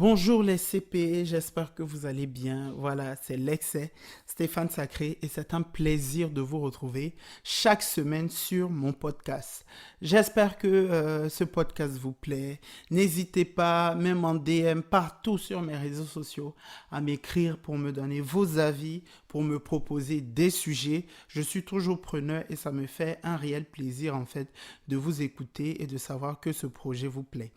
Bonjour les CP, j'espère que vous allez bien. Voilà, c'est l'excès, Stéphane Sacré, et c'est un plaisir de vous retrouver chaque semaine sur mon podcast. J'espère que ce podcast vous plaît. N'hésitez pas, même en DM, partout sur mes réseaux sociaux, à m'écrire pour me donner vos avis, pour me proposer des sujets. Je suis toujours preneur et ça me fait un réel plaisir en fait de vous écouter et de savoir que ce projet vous plaît.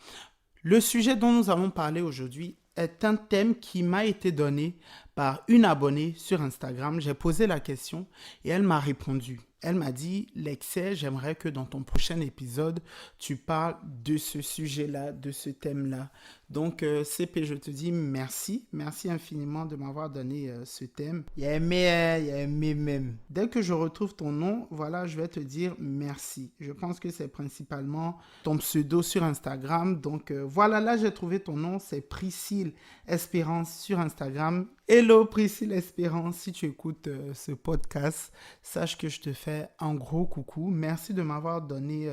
Le sujet dont nous allons parler aujourd'hui est un thème qui m'a été donné par une abonnée sur Instagram. J'ai posé la question et elle m'a répondu. Elle m'a dit, Lexé, j'aimerais que dans ton prochain épisode, tu parles de ce sujet-là, de ce thème-là. Donc, CP, je te dis merci. Merci infiniment de m'avoir donné ce thème. Il y a aimé même. Dès que je retrouve ton nom, voilà, je vais te dire merci. Je pense que c'est principalement ton pseudo sur Instagram. Donc, voilà, là, j'ai trouvé ton nom. C'est Priscille Espérance sur Instagram. Hello Priscille Espérance, si tu écoutes ce podcast, sache que je te fais un gros coucou. Merci de m'avoir donné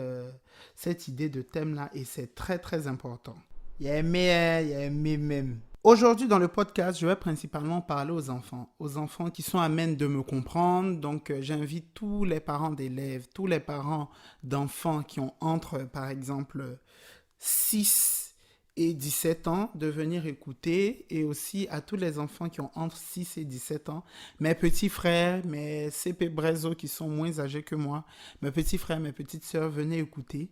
cette idée de thème-là et c'est très très important. Il y a aimé même. Aujourd'hui dans le podcast, je vais principalement parler aux enfants qui sont à même de me comprendre. Donc j'invite tous les parents d'élèves, tous les parents d'enfants qui ont entre par exemple 6 et 17 ans de venir écouter et aussi à tous les enfants qui ont entre 6 et 17 ans, mes petits frères, mes CP Brezo qui sont moins âgés que moi, mes petits frères, mes petites sœurs, venez écouter.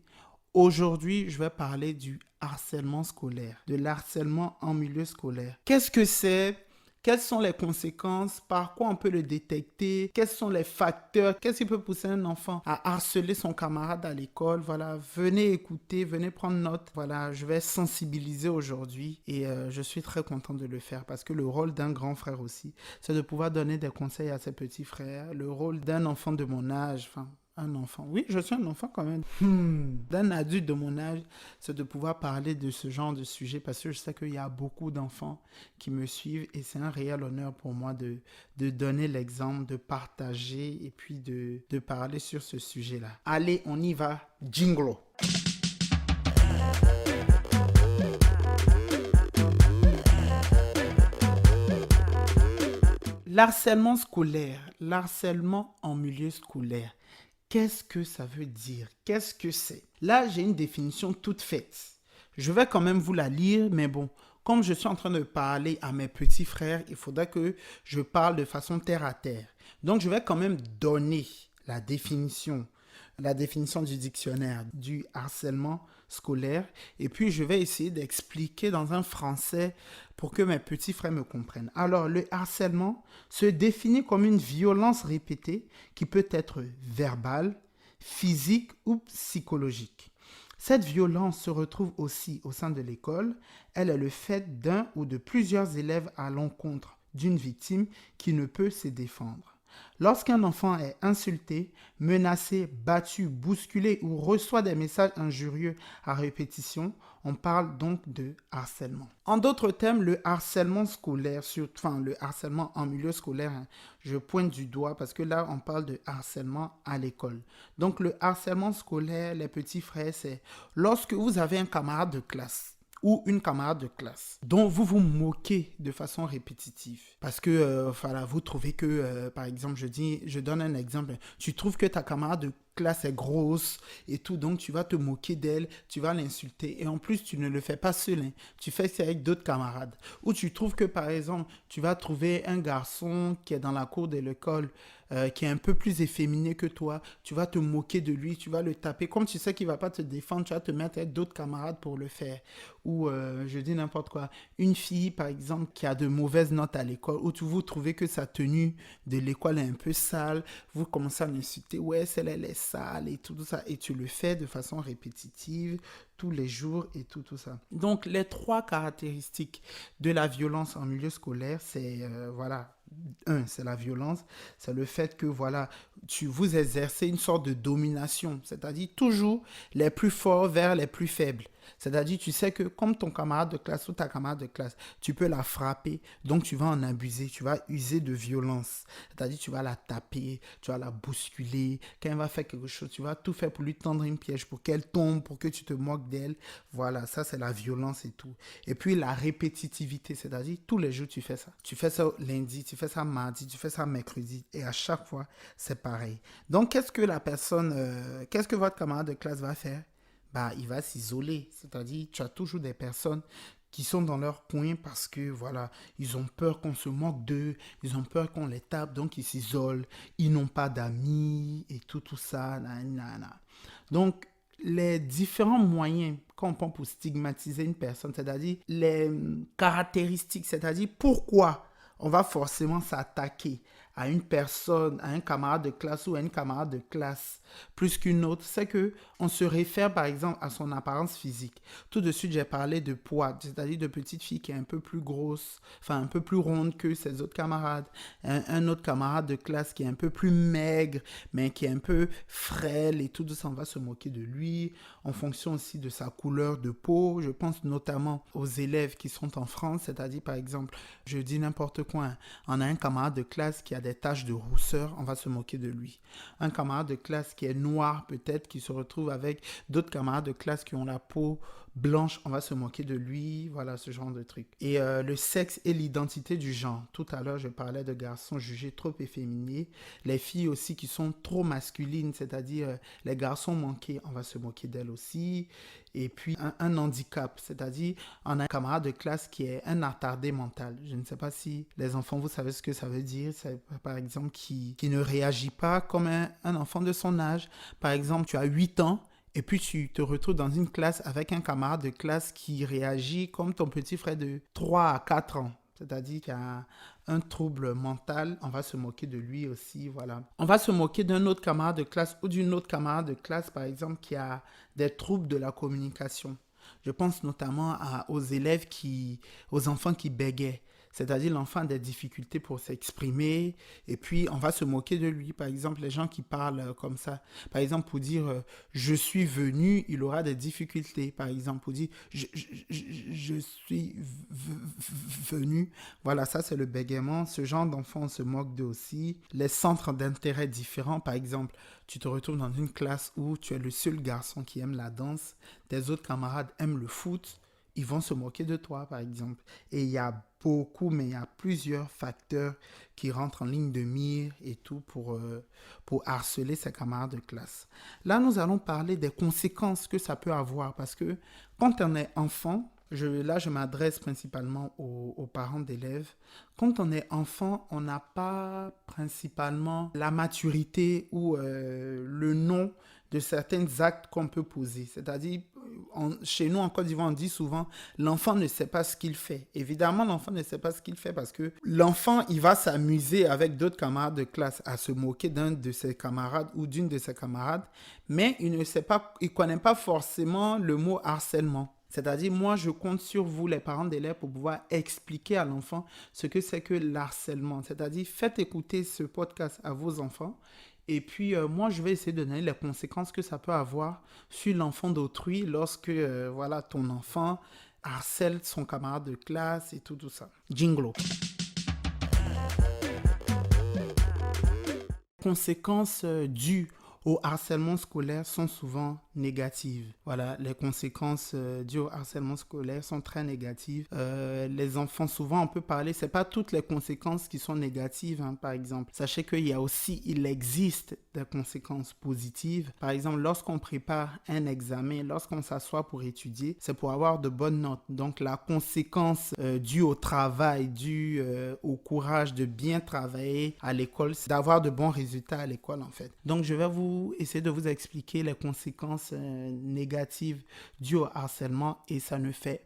Aujourd'hui, je vais parler du harcèlement scolaire, de l'harcèlement en milieu scolaire. Qu'est-ce que c'est ? Quelles sont les conséquences? Par quoi on peut le détecter? Quels sont les facteurs? Qu'est-ce qui peut pousser un enfant à harceler son camarade à l'école? Voilà, venez écouter, venez prendre note. Voilà, je vais sensibiliser aujourd'hui et je suis très content de le faire parce que le rôle d'un grand frère aussi, c'est de pouvoir donner des conseils à ses petits frères. Le rôle d'un enfant de mon âge, un enfant. Oui, je suis un enfant quand même. D'un adulte de mon âge, c'est de pouvoir parler de ce genre de sujet parce que je sais qu'il y a beaucoup d'enfants qui me suivent et c'est un réel honneur pour moi de donner l'exemple, de partager et puis de parler sur ce sujet-là. Allez, on y va. Jingle. L'harcèlement scolaire, l'harcèlement en milieu scolaire. Qu'est-ce que ça veut dire? Qu'est-ce que c'est? Là, j'ai une définition toute faite. Je vais quand même vous la lire, mais bon, comme je suis en train de parler à mes petits frères, il faudra que je parle de façon terre à terre. Donc, je vais quand même donner la définition du dictionnaire du harcèlement scolaire et puis je vais essayer d'expliquer dans un français pour que mes petits frères me comprennent. Alors, le harcèlement se définit comme une violence répétée qui peut être verbale, physique ou psychologique. Cette violence se retrouve aussi au sein de l'école. Elle est le fait d'un ou de plusieurs élèves à l'encontre d'une victime qui ne peut se défendre. Lorsqu'un enfant est insulté, menacé, battu, bousculé ou reçoit des messages injurieux à répétition, on parle donc de harcèlement. En d'autres termes, le harcèlement scolaire, le harcèlement en milieu scolaire, je pointe du doigt parce que là, on parle de harcèlement à l'école. Donc le harcèlement scolaire, les petits frères, c'est lorsque vous avez un camarade de classe ou une camarade de classe dont vous vous moquez de façon répétitive. Parce que vous trouvez que, par exemple, je donne un exemple, tu trouves que ta camarade de classe est grosse et tout, donc tu vas te moquer d'elle, tu vas l'insulter et en plus tu ne le fais pas seul, hein. Tu fais ça avec d'autres camarades. Ou tu trouves que par exemple tu vas trouver un garçon qui est dans la cour de l'école qui est un peu plus efféminé que toi, tu vas te moquer de lui, tu vas le taper, comme tu sais qu'il ne va pas te défendre, tu vas te mettre avec d'autres camarades pour le faire. Ou je dis n'importe quoi, une fille par exemple qui a de mauvaises notes à l'école, ou vous trouvez que sa tenue de l'école est un peu sale, vous commencez à l'insulter, ouais, celle-là elle est sale et tout ça, et tu le fais de façon répétitive tous les jours et tout ça. Donc les trois caractéristiques de la violence en milieu scolaire, c'est c'est la violence, c'est le fait que vous exercez une sorte de domination, c'est-à-dire toujours les plus forts vers les plus faibles. C'est-à-dire, tu sais que comme ton camarade de classe ou ta camarade de classe, tu peux la frapper, donc tu vas en abuser, tu vas user de violence. C'est-à-dire, tu vas la taper, tu vas la bousculer. Quand elle va faire quelque chose, tu vas tout faire pour lui tendre une piège, pour qu'elle tombe, pour que tu te moques d'elle. Voilà, ça c'est la violence et tout. Et puis la répétitivité, c'est-à-dire, tous les jours tu fais ça. Tu fais ça lundi, tu fais ça mardi, tu fais ça mercredi, et à chaque fois, c'est pareil. Donc, qu'est-ce que votre camarade de classe va faire? Bah, il va s'isoler. C'est-à-dire, tu as toujours des personnes qui sont dans leur coin parce que, voilà, ils ont peur qu'on se moque d'eux, ils ont peur qu'on les tape, donc ils s'isolent, ils n'ont pas d'amis et tout ça. Nanana. Donc, les différents moyens qu'on prend pour stigmatiser une personne, c'est-à-dire les caractéristiques, c'est-à-dire pourquoi on va forcément s'attaquer à une personne, à un camarade de classe ou à une camarade de classe plus qu'une autre, c'est que on se réfère par exemple à son apparence physique. Tout de suite, j'ai parlé de poids, c'est-à-dire de petite fille qui est un peu plus grosse, enfin un peu plus ronde que ses autres camarades. Un autre camarade de classe qui est un peu plus maigre, mais qui est un peu frêle et tout ça, on va se moquer de lui en fonction aussi de sa couleur de peau. Je pense notamment aux élèves qui sont en France, c'est-à-dire par exemple, je dis n'importe quoi, hein, on a un camarade de classe qui a des taches de rousseur, on va se moquer de lui. Un camarade de classe qui est noir peut-être, qui se retrouve avec d'autres camarades de classe qui ont la peau blanche, on va se moquer de lui, voilà ce genre de truc. Et le sexe et l'identité du genre. Tout à l'heure, je parlais de garçons jugés trop efféminés, les filles aussi qui sont trop masculines, c'est-à-dire les garçons manqués, on va se moquer d'elles aussi. Et puis un handicap, c'est-à-dire on a un camarade de classe qui est un attardé mental. Je ne sais pas si les enfants, vous savez ce que ça veut dire. C'est par exemple qui ne réagit pas comme un enfant de son âge. Par exemple, tu as 8 ans, et puis tu te retrouves dans une classe avec un camarade de classe qui réagit comme ton petit frère de 3 à 4 ans. C'est-à-dire qu'il y a un trouble mental, on va se moquer de lui aussi, voilà. On va se moquer d'un autre camarade de classe ou d'une autre camarade de classe, par exemple, qui a des troubles de la communication. Je pense notamment aux enfants qui bégaient. C'est-à-dire l'enfant a des difficultés pour s'exprimer et puis on va se moquer de lui. Par exemple, les gens qui parlent comme ça. Par exemple, pour dire je suis venu, il aura des difficultés. Par exemple, pour dire je suis venu. Voilà, ça c'est le bégaiement. Ce genre d'enfant, on se moque d'eux aussi. Les centres d'intérêt différents. Par exemple, tu te retrouves dans une classe où tu es le seul garçon qui aime la danse. Tes autres camarades aiment le foot. Ils vont se moquer de toi, par exemple. Et il y a mais il y a plusieurs facteurs qui rentrent en ligne de mire et tout pour harceler ses camarades de classe. Là, nous allons parler des conséquences que ça peut avoir parce que quand on est enfant, je m'adresse principalement aux parents d'élèves. Quand on est enfant, on n'a pas principalement la maturité ou le nom de certains actes qu'on peut poser. C'est-à-dire, chez nous en Côte d'Ivoire, on dit souvent, l'enfant ne sait pas ce qu'il fait. Évidemment, l'enfant ne sait pas ce qu'il fait parce que l'enfant, il va s'amuser avec d'autres camarades de classe à se moquer d'un de ses camarades ou d'une de ses camarades, mais il ne connaît pas forcément le mot harcèlement. C'est-à-dire, moi, je compte sur vous, les parents d'élèves, pour pouvoir expliquer à l'enfant ce que c'est que l'harcèlement. C'est-à-dire, faites écouter ce podcast à vos enfants. Et puis, moi, je vais essayer de donner les conséquences que ça peut avoir sur l'enfant d'autrui lorsque, voilà, ton enfant harcèle son camarade de classe et tout ça. Jingle. Conséquences dues au harcèlement scolaire sont souvent négatives. Voilà, les conséquences dues au harcèlement scolaire sont très négatives. Les enfants, souvent, on peut parler, c'est pas toutes les conséquences qui sont négatives, hein, par exemple. Sachez il existe des conséquences positives. Par exemple, lorsqu'on prépare un examen, lorsqu'on s'assoit pour étudier, c'est pour avoir de bonnes notes. Donc, la conséquence due au travail, due au courage de bien travailler à l'école, c'est d'avoir de bons résultats à l'école, en fait. Donc, je vais essayer de vous expliquer les conséquences négatives dues au harcèlement et ça ne fait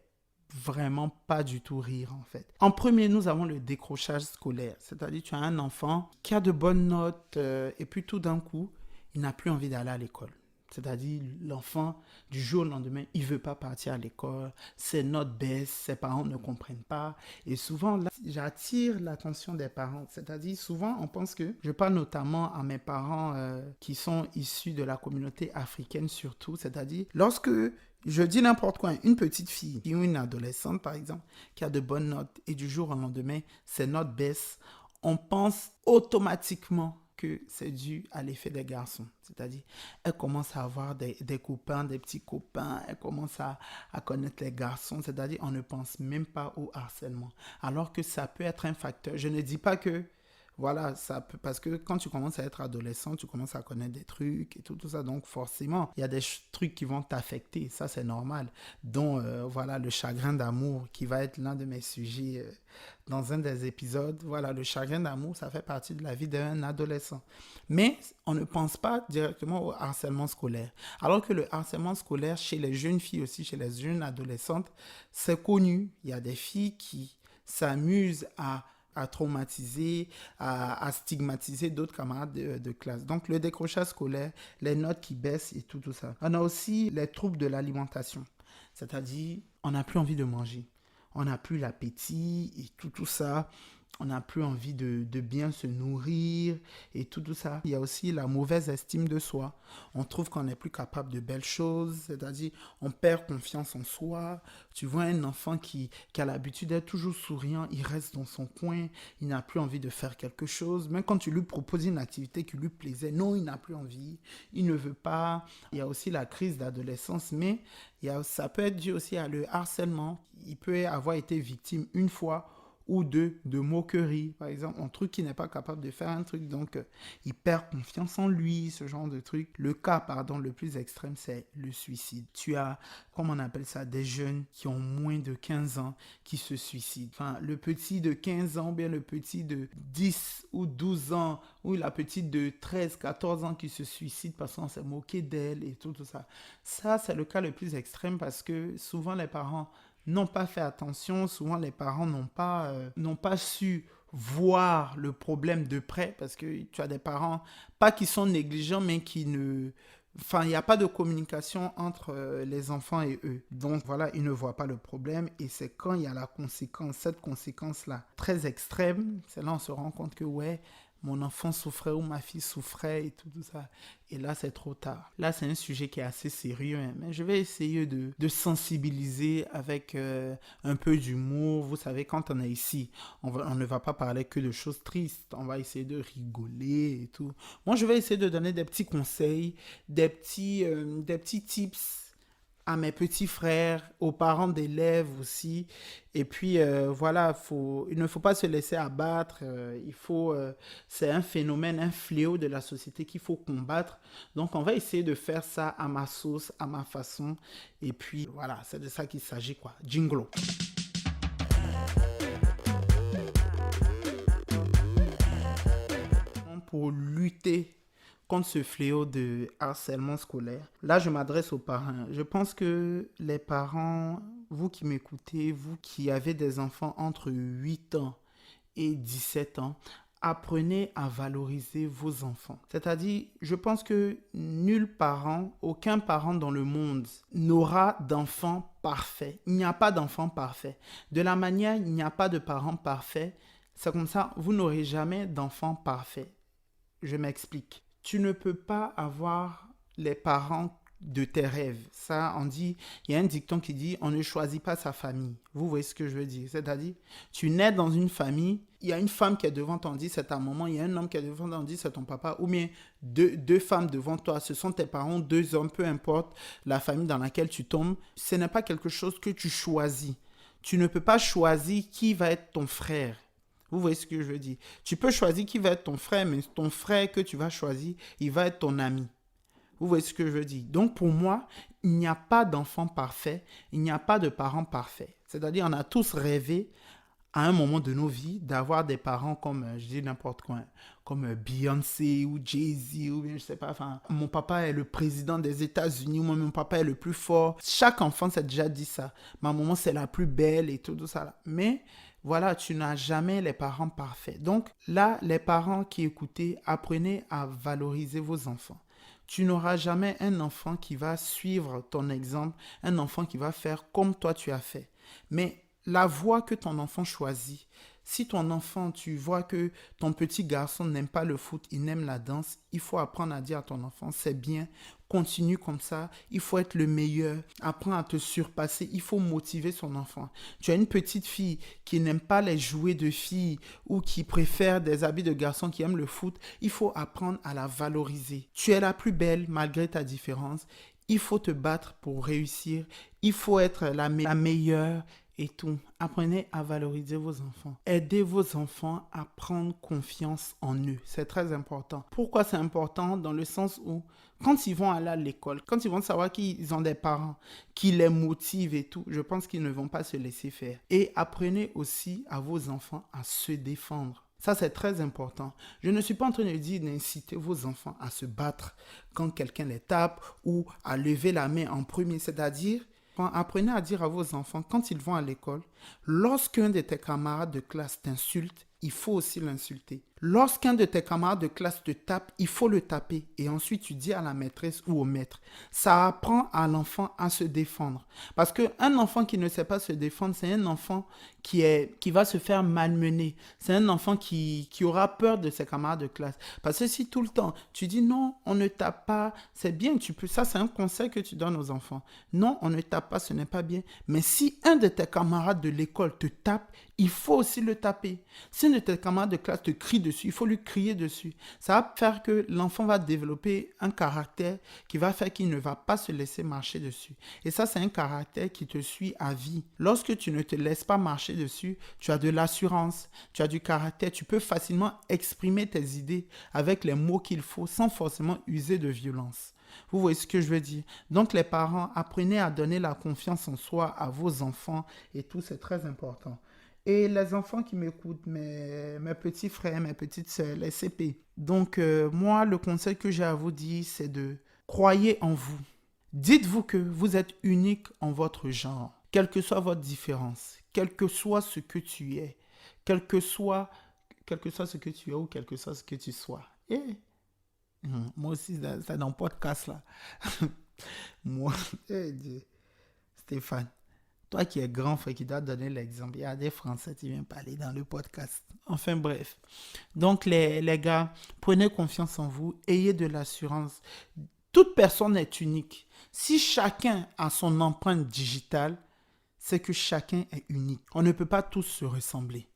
vraiment pas du tout rire en fait. En premier, nous avons le décrochage scolaire, c'est-à-dire tu as un enfant qui a de bonnes notes et puis tout d'un coup, il n'a plus envie d'aller à l'école. C'est-à-dire l'enfant, du jour au lendemain, il ne veut pas partir à l'école, ses notes baissent, ses parents ne comprennent pas. Et souvent, là, j'attire l'attention des parents. C'est-à-dire, souvent, on pense que, je parle notamment à mes parents qui sont issus de la communauté africaine surtout, c'est-à-dire, lorsque Je dis n'importe quoi, une petite fille ou une adolescente, par exemple, qui a de bonnes notes et du jour au lendemain, ses notes baissent, on pense automatiquement que c'est dû à l'effet des garçons. C'est-à-dire, elle commence à avoir des copains, des petits copains, elle commence à connaître les garçons, c'est-à-dire, on ne pense même pas au harcèlement. Alors que ça peut être un facteur. Je ne dis pas que voilà, ça peut, parce que quand tu commences à être adolescent, tu commences à connaître des trucs et tout ça. Donc, forcément, il y a des trucs qui vont t'affecter. Ça, c'est normal. Donc, voilà, le chagrin d'amour qui va être l'un de mes sujets dans un des épisodes. Voilà, le chagrin d'amour, ça fait partie de la vie d'un adolescent. Mais on ne pense pas directement au harcèlement scolaire. Alors que le harcèlement scolaire, chez les jeunes filles aussi, chez les jeunes adolescentes, c'est connu. Il y a des filles qui s'amusent à traumatiser, à stigmatiser d'autres camarades de classe. Donc, le décrochage scolaire, les notes qui baissent et tout ça. On a aussi les troubles de l'alimentation. C'est-à-dire, on n'a plus envie de manger. On n'a plus l'appétit et tout ça. On n'a plus envie de bien se nourrir et tout ça. Il y a aussi la mauvaise estime de soi. On trouve qu'on n'est plus capable de belles choses, c'est-à-dire on perd confiance en soi. Tu vois un enfant qui a l'habitude d'être toujours souriant, il reste dans son coin, il n'a plus envie de faire quelque chose. Même quand tu lui proposes une activité qui lui plaisait, non, il n'a plus envie, il ne veut pas. Il y a aussi la crise d'adolescence, mais ça peut être dû aussi à le harcèlement. Il peut avoir été victime une fois ou deux de moquerie, par exemple, un truc qui n'est pas capable de faire un truc, donc il perd confiance en lui, ce genre de truc. Le cas, pardon, le plus extrême, c'est le suicide. Tu as, comment on appelle ça, des jeunes qui ont moins de 15 ans qui se suicident. Enfin, le petit de 15 ans, ou bien le petit de 10 ou 12 ans, ou la petite de 13, 14 ans qui se suicide parce qu'on s'est moqué d'elle et tout ça. Ça, c'est le cas le plus extrême parce que souvent les parents n'ont pas fait attention, souvent les parents n'ont pas su voir le problème de près parce que tu as des parents, pas qui sont négligents, mais qui ne... Enfin, il n'y a pas de communication entre les enfants et eux. Donc voilà, ils ne voient pas le problème et c'est quand il y a la conséquence, cette conséquence-là très extrême, c'est là on se rend compte que ouais, mon enfant souffrait ou ma fille souffrait et tout ça. Et là, c'est trop tard. Là, c'est un sujet qui est assez sérieux, hein, mais je vais essayer de sensibiliser avec un peu d'humour. Vous savez, quand on est ici, on ne va pas parler que de choses tristes. On va essayer de rigoler et tout. Moi, je vais essayer de donner des petits conseils, des petits tips à mes petits frères, aux parents d'élèves aussi. Et puis voilà, il ne faut pas se laisser abattre. C'est un phénomène, un fléau de la société qu'il faut combattre. Donc on va essayer de faire ça à ma sauce, à ma façon. Et puis voilà, c'est de ça qu'il s'agit quoi. Jingle. Pour lutter contre ce fléau de harcèlement scolaire. Là, je m'adresse aux parents. Je pense que les parents, vous qui m'écoutez, vous qui avez des enfants entre 8 ans et 17 ans, apprenez à valoriser vos enfants. C'est-à-dire, je pense que nul parent, aucun parent dans le monde n'aura d'enfant parfait. Il n'y a pas d'enfant parfait. De la manière, il n'y a pas de parent parfait. C'est comme ça, vous n'aurez jamais d'enfant parfait. Je m'explique. Tu ne peux pas avoir les parents de tes rêves. Ça, on dit, il y a un dicton qui dit, on ne choisit pas sa famille. Vous voyez ce que je veux dire? C'est-à-dire, tu nais dans une famille, il y a une femme qui est devant toi, on dit c'est ta maman, il y a un homme qui est devant toi, on dit c'est ton papa, ou bien deux femmes devant toi, ce sont tes parents, deux hommes, peu importe la famille dans laquelle tu tombes. Ce n'est pas quelque chose que tu choisis. Tu ne peux pas choisir qui va être ton frère. Vous voyez ce que je veux dire? Tu peux choisir qui va être ton frère, mais ton frère que tu vas choisir, il va être ton ami. Vous voyez ce que je veux dire? Donc pour moi, il n'y a pas d'enfant parfait, il n'y a pas de parents parfaits. C'est-à-dire, on a tous rêvé à un moment de nos vies d'avoir des parents comme, je dis n'importe quoi, comme Beyoncé ou Jay-Z ou bien je sais pas, enfin, mon papa est le président des États-Unis ou mon papa est le plus fort. Chaque enfant s'est déjà dit ça. Ma maman, c'est la plus belle et tout ça. Mais voilà, tu n'as jamais les parents parfaits. Donc là, les parents qui écoutez, apprenez à valoriser vos enfants. Tu n'auras jamais un enfant qui va suivre ton exemple, un enfant qui va faire comme toi tu as fait. Mais la voie que ton enfant choisit, Si ton enfant, tu vois que ton petit garçon n'aime pas le foot, il n'aime la danse, il faut apprendre à dire à ton enfant, c'est bien, continue comme ça, il faut être le meilleur, apprends à te surpasser, il faut motiver son enfant. Tu as une petite fille qui n'aime pas les jouets de filles ou qui préfère des habits de garçon qui aiment le foot, il faut apprendre à la valoriser. Tu es la plus belle malgré ta différence, il faut te battre pour réussir, il faut être la meilleure et tout. Apprenez à valoriser vos enfants. Aidez vos enfants à prendre confiance en eux. C'est très important. Pourquoi c'est important? Dans le sens où, quand ils vont aller à l'école, quand ils vont savoir qu'ils ont des parents qui les motivent et tout, je pense qu'ils ne vont pas se laisser faire. Et apprenez aussi à vos enfants à se défendre. Ça, c'est très important. Je ne suis pas en train de dire d'inciter vos enfants à se battre quand quelqu'un les tape ou à lever la main en premier. C'est-à-dire, apprenez à dire à vos enfants, quand ils vont à l'école, lorsqu'un de tes camarades de classe t'insulte, il faut aussi l'insulter. Lorsqu'un de tes camarades de classe te tape, il faut le taper. Et ensuite, tu dis à la maîtresse ou au maître. Ça apprend à l'enfant à se défendre. Parce qu'un enfant qui ne sait pas se défendre, c'est un enfant qui va se faire malmener. C'est un enfant qui aura peur de ses camarades de classe. Parce que si tout le temps, tu dis non, on ne tape pas, c'est bien, ça c'est un conseil que tu donnes aux enfants. Non, on ne tape pas, ce n'est pas bien. Mais si un de tes camarades de l'école te tape, il faut aussi le taper. Si un de tes camarades de classe te crie dessus, il faut lui crier dessus. Ça va faire que l'enfant va développer un caractère qui va faire qu'il ne va pas se laisser marcher dessus. Et ça, c'est un caractère qui te suit à vie. Lorsque tu ne te laisses pas marcher dessus, tu as de l'assurance, tu as du caractère, tu peux facilement exprimer tes idées avec les mots qu'il faut sans forcément user de violence. Vous voyez ce que je veux dire? Donc les parents, apprenez à donner la confiance en soi à vos enfants et tout, c'est très important. Et les enfants qui m'écoutent, mes petits frères, mes petites sœurs, les CP. Donc, moi, le conseil que j'ai à vous dire, c'est de croyer en vous. Dites-vous que vous êtes unique en votre genre, quelle que soit votre différence, quel que soit ce que tu es, quel que soit ce que tu es ou quel que soit ce que tu sois. Et moi aussi, c'est dans le podcast là. Moi, Stéphane. Toi qui es grand frère, qui dois donner l'exemple. Il y a des Français qui viennent parler dans le podcast. Enfin bref. Donc les gars, prenez confiance en vous. Ayez de l'assurance. Toute personne est unique. Si chacun a son empreinte digitale, c'est que chacun est unique. On ne peut pas tous se ressembler.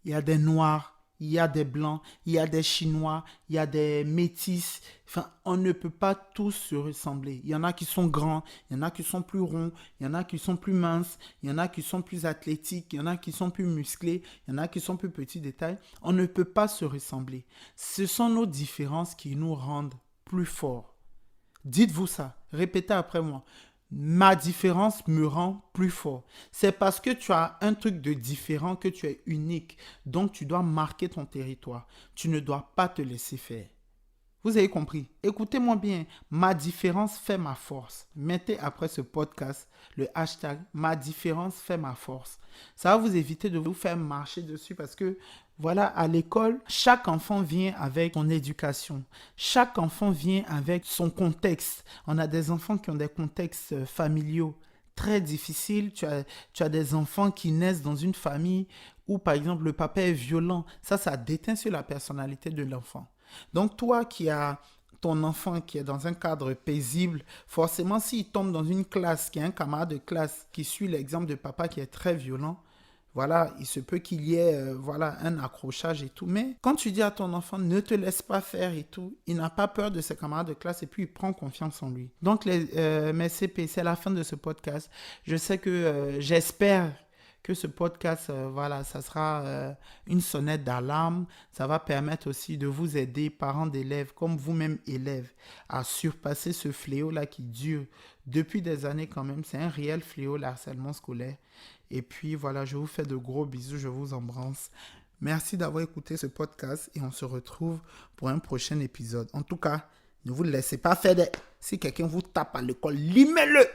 Il y a des noirs, il y a des blancs, il y a des chinois, il y a des métis. Enfin, on ne peut pas tous se ressembler. Il y en a qui sont grands, il y en a qui sont plus ronds, il y en a qui sont plus minces, il y en a qui sont plus athlétiques, il y en a qui sont plus musclés, il y en a qui sont plus petits de taille. On ne peut pas se ressembler. Ce sont nos différences qui nous rendent plus forts. Dites-vous ça. Répétez après moi. Ma différence me rend plus fort. C'est parce que tu as un truc de différent que tu es unique. Donc, tu dois marquer ton territoire. Tu ne dois pas te laisser faire. Vous avez compris? Écoutez-moi bien. Ma différence fait ma force. Mettez après ce podcast le hashtag ma différence fait ma force. Ça va vous éviter de vous faire marcher dessus parce que voilà, à l'école, chaque enfant vient avec son éducation. Chaque enfant vient avec son contexte. On a des enfants qui ont des contextes familiaux très difficiles. Tu as des enfants qui naissent dans une famille où, par exemple, le papa est violent. Ça déteint sur la personnalité de l'enfant. Donc, toi qui as ton enfant qui est dans un cadre paisible, forcément, s'il tombe dans une classe, qui est un camarade de classe qui suit l'exemple de papa qui est très violent, voilà, il se peut qu'il y ait un accrochage et tout. Mais quand tu dis à ton enfant, ne te laisse pas faire et tout, il n'a pas peur de ses camarades de classe et puis il prend confiance en lui. Donc, mes CP, c'est la fin de ce podcast. Je sais que j'espère que ce podcast, ça sera une sonnette d'alarme. Ça va permettre aussi de vous aider, parents d'élèves, comme vous-même élèves, à surpasser ce fléau-là qui dure depuis des années quand même. C'est un réel fléau, le harcèlement scolaire. Et puis voilà, je vous fais de gros bisous, je vous embrasse. Merci d'avoir écouté ce podcast et on se retrouve pour un prochain épisode. En tout cas, ne vous laissez pas faire des... Si quelqu'un vous tape à l'école, limez-le.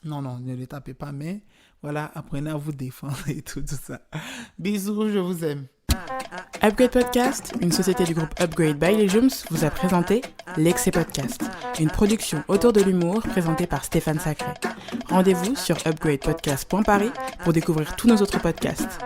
Non, ne le tapez pas, mais voilà, apprenez à vous défendre et tout ça. Bisous, je vous aime. Upgrade Podcast, une société du groupe Upgrade by Legiums, vous a présenté l'Excès Podcast, une production autour de l'humour présentée par Stéphane Sacré. Rendez-vous sur upgradepodcast.paris pour découvrir tous nos autres podcasts.